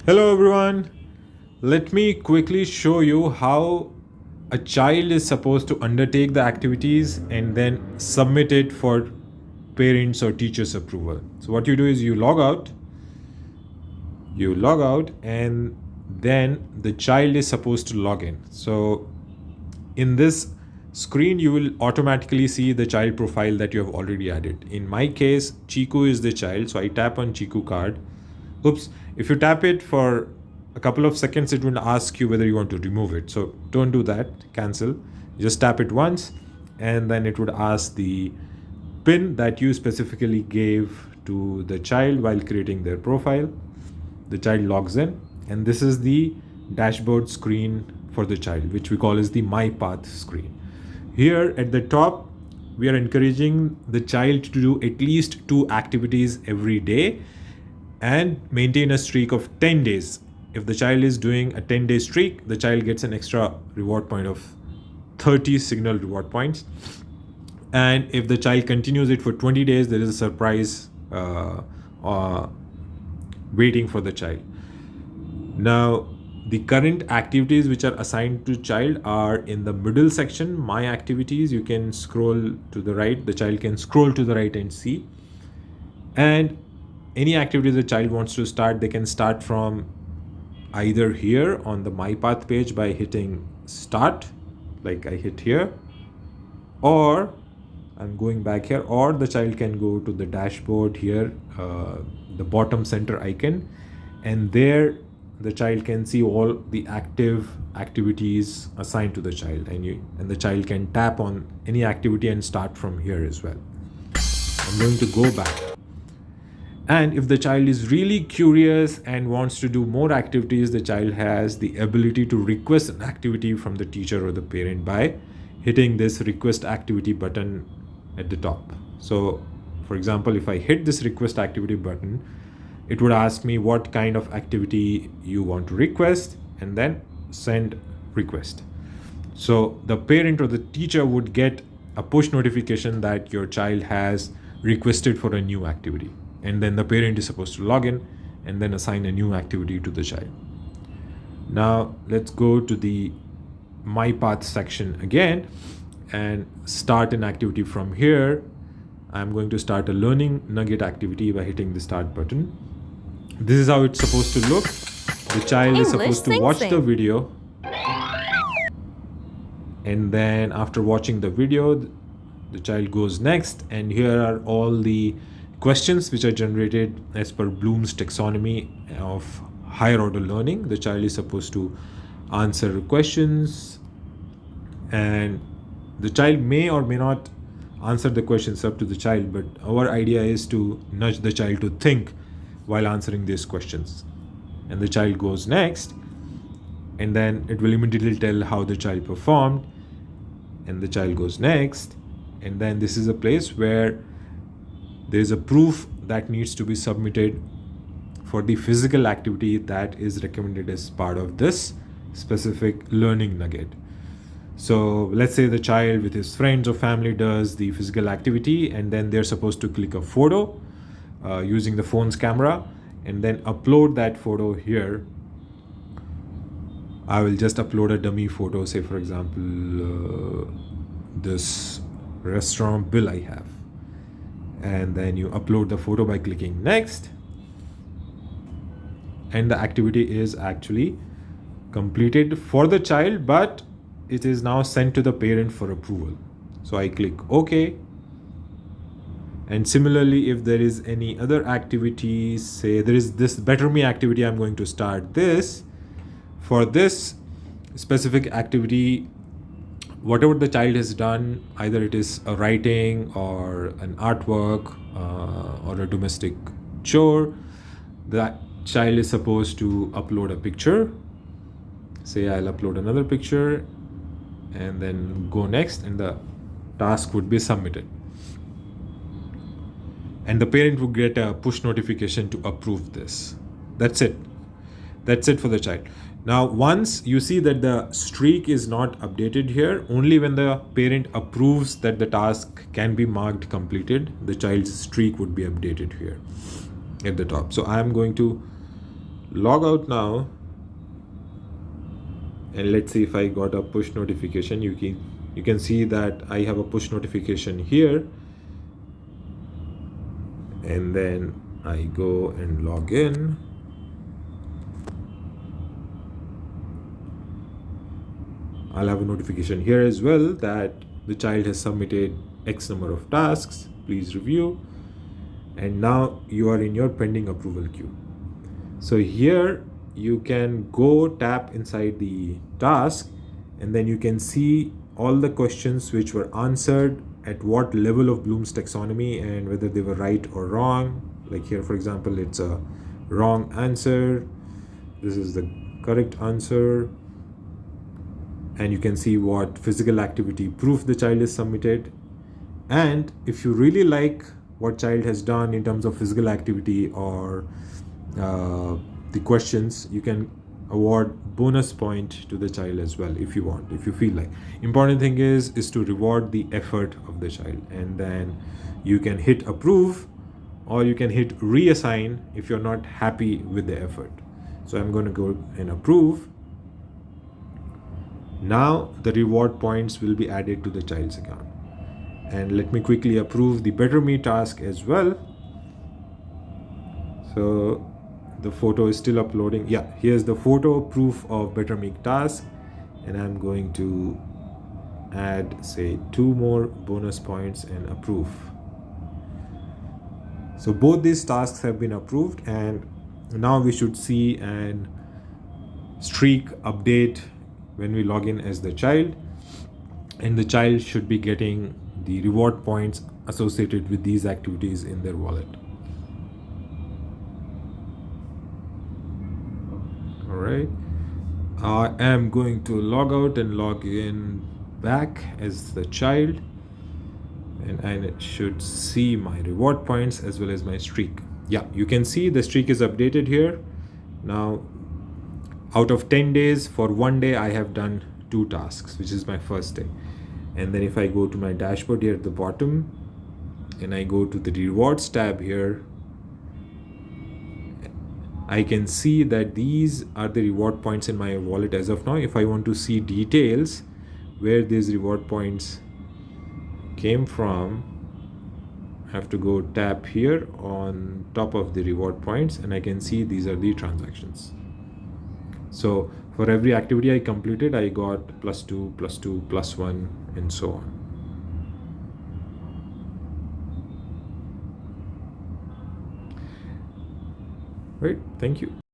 Hello everyone. Let me quickly show you how a child is supposed to undertake the activities and then submit it for parents or teachers approval. So what you do is you log out and then the child is supposed to log in. So in this screen you will automatically see the child profile that you have already added. In my case, Chiku is the child, so I tap on Chiku card. Oops, if you tap it for a couple of seconds it will ask you whether you want to remove it, so don't do that, cancel. Just tap it once and then it would ask the pin that you specifically gave to the child while creating their profile. The child logs in and this is the dashboard screen for the child, which we call as the my path screen. Here at the top we are encouraging the child to do at least 2 activities every day and maintain a streak of 10 days. If the child is doing a 10-day streak, the child gets an extra reward point of 30 signal reward points. And if the child continues it for 20 days, there is a surprise waiting for the child. Now, the current activities which are assigned to child are in the middle section, my activities. You can scroll to the right, the child can scroll to the right and see. And any activity the child wants to start, they can start from either here on the my path page by hitting start, like I hit here, or I'm going back here, or the child can go to the dashboard here, the bottom center icon, and there the child can see all the active activities assigned to the child, and the child can tap on any activity and start from here as well. I'm going to go back. And if the child is really curious and wants to do more activities, the child has the ability to request an activity from the teacher or the parent by hitting this request activity button at the top. So for example, if I hit this request activity button, it would ask me what kind of activity you want to request and then send request. So the parent or the teacher would get a push notification that your child has requested for a new activity, and then the parent is supposed to log in and then assign a new activity to the child. Now let's go to the my path section again and start an activity from here. I'm going to start a learning nugget activity by hitting the start button. This is how it's supposed to look. The child is supposed to watch the video, and then after watching the video the child goes next, and here are all the questions which are generated as per Bloom's taxonomy of higher order learning. The child is supposed to answer questions, and the child may or may not answer the questions, up to the child, but our idea is to nudge the child to think while answering these questions. And the child goes next, and then it will immediately tell how the child performed, and the child goes next, and then this is a place where there is a proof that needs to be submitted for the physical activity that is recommended as part of this specific learning nugget. So let's say the child with his friends or family does the physical activity, and then they're supposed to click a photo using the phone's camera and then upload that photo here. I will just upload a dummy photo, say for example this restaurant bill I have, and then you upload the photo by clicking next, and the activity is actually completed for the child, but it is now sent to the parent for approval. So I click OK. And similarly, if there is any other activities, say there is this Better Me activity, I'm going to start this. For this specific activity, whatever the child has done, either it is a writing or an artwork or a domestic chore, the child is supposed to upload a picture. Say I'll upload another picture and then go next, and the task would be submitted. And the parent would get a push notification to approve this. That's it. That's it for the child. Now, once you see that the streak is not updated here, only when the parent approves that the task can be marked completed, the child's streak would be updated here at the top. So I am going to log out now, and let's see if I got a push notification. You can see that I have a push notification here, and then I go and log in. I'll have a notification here as well that the child has submitted X number of tasks, please review. And now you are in your pending approval queue. So here you can go tap inside the task, and then you can see all the questions which were answered at what level of Bloom's taxonomy and whether they were right or wrong. Like here, for example, it's a wrong answer. This is the correct answer. And you can see what physical activity proof the child has submitted. And if you really like what child has done in terms of physical activity or the questions, you can award bonus point to the child as well if you want, if you feel like. Important thing is to reward the effort of the child, and then you can hit approve or you can hit reassign if you're not happy with the effort. So I'm going to go and approve. Now the reward points will be added to the child's account. And let me quickly approve the Better Me task as well. So the photo is still uploading. Yeah, here's the photo proof of Better Me task, and I'm going to add, say, 2 more bonus points and approve. So both these tasks have been approved, and now we should see an streak update when we log in as the child, and the child should be getting the reward points associated with these activities in their wallet. All right, I am going to log out and log in back as the child, and I should see my reward points as well as my streak. Yeah, you can see the streak is updated here. Now, out of 10 days, for 1 day I have done 2 tasks, which is my first day. And then if I go to my dashboard here at the bottom and I go to the rewards tab here, I can see that these are the reward points in my wallet as of now. If I want to see details where these reward points came from, I have to go tap here on top of the reward points, and I can see these are the transactions. So for every activity I completed, I got +2, +2, +1, and so on. Right, thank you.